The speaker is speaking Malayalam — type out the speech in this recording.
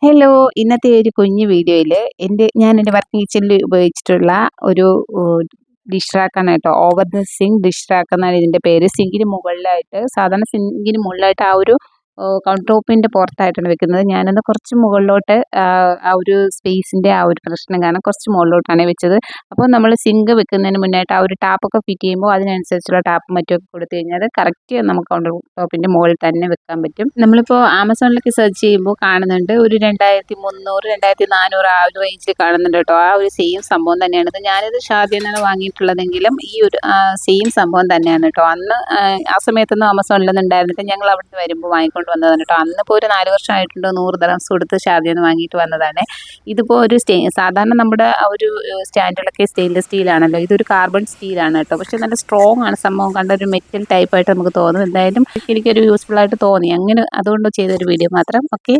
ഹലോ! ഇന്നത്തെ ഒരു കുഞ്ഞു വീഡിയോയില് ഞാൻ എൻ്റെ വർക്കിംഗ് കിച്ചണിൽ ഉപയോഗിച്ചിട്ടുള്ള ഒരു ഡിഷ് റാക്കാണ് കേട്ടോ. Over the sink dish rack എന്നാണ് ഇതിൻ്റെ പേര്. സിങ്കിന് മുകളിലായിട്ട് സാധാരണ സിങ്കിന് മുകളിലായിട്ട് ആ ഒരു കൗണ്ടർ ടോപ്പിൻ്റെ പുറത്തായിട്ടാണ് വെക്കുന്നത്. ഞാനത് കുറച്ച് മുകളിലോട്ട് ആ ഒരു സ്പേസിൻ്റെ ആ ഒരു പ്രശ്നം കാരണം കുറച്ച് മുകളിലോട്ടാണ് വെച്ചത്. അപ്പോൾ നമ്മൾ സിങ്ക് വെക്കുന്നതിന് മുന്നായിട്ട് ആ ഒരു ടാപ്പൊക്കെ ഫിറ്റ് ചെയ്യുമ്പോൾ അതിനനുസരിച്ചുള്ള ടാപ്പും മറ്റുമൊക്കെ കൊടുത്തു കഴിഞ്ഞാൽ കറക്റ്റ് നമുക്ക് കൗണ്ടർ ടോപ്പിൻ്റെ മുകളിൽ തന്നെ വെക്കാൻ പറ്റും. നമ്മളിപ്പോൾ ആമസോണിലൊക്കെ സെർച്ച് ചെയ്യുമ്പോൾ കാണുന്നുണ്ട് ഒരു 2300, 2400 ആ ഒരു റേഞ്ചിൽ കാണുന്നുണ്ട് കേട്ടോ. ആ ഒരു സെയിം സംഭവം തന്നെയാണിത്. ഞാനിത് ഷാദിയിൽ നിന്നാണ് വാങ്ങിയിട്ടുള്ളതെങ്കിലും ഈ ഒരു സെയിം സംഭവം തന്നെയാണ് കേട്ടോ. അന്ന് ആ സമയത്തൊന്നും ആമസോണിലൊന്നും ഉണ്ടായിരുന്നില്ല. ഞങ്ങൾ അവിടുന്ന് വരുമ്പോൾ വാങ്ങിക്കൊണ്ട് വന്നതാണ് കേട്ടോ. അന്നിപ്പോൾ ഒരു 4 വർഷമായിട്ടുണ്ടോ, 100 ദിർഹംസ് കൊടുത്ത് ഷാദിയിൽ നിന്ന് വാങ്ങിയിട്ട് വന്നതാണ്. ഇതിപ്പോൾ ഒരു സാധാരണ നമ്മുടെ ആ ഒരു സ്റ്റാൻഡുകളൊക്കെ സ്റ്റെയിൻലെസ് സ്റ്റീലാണല്ലോ. ഇതൊരു കാർബൺ സ്റ്റീലാണ് കേട്ടോ. പക്ഷെ നല്ല സ്ട്രോങ് ആണ് സംഭവം. കണ്ട ഒരു മെറ്റൽ ടൈപ്പായിട്ട് നമുക്ക് തോന്നും. എന്തായാലും എനിക്കൊരു യൂസ്ഫുൾ ആയിട്ട് തോന്നി. അങ്ങനെ അതുകൊണ്ട് ചെയ്തൊരു വീഡിയോ മാത്രം. ഓക്കെ.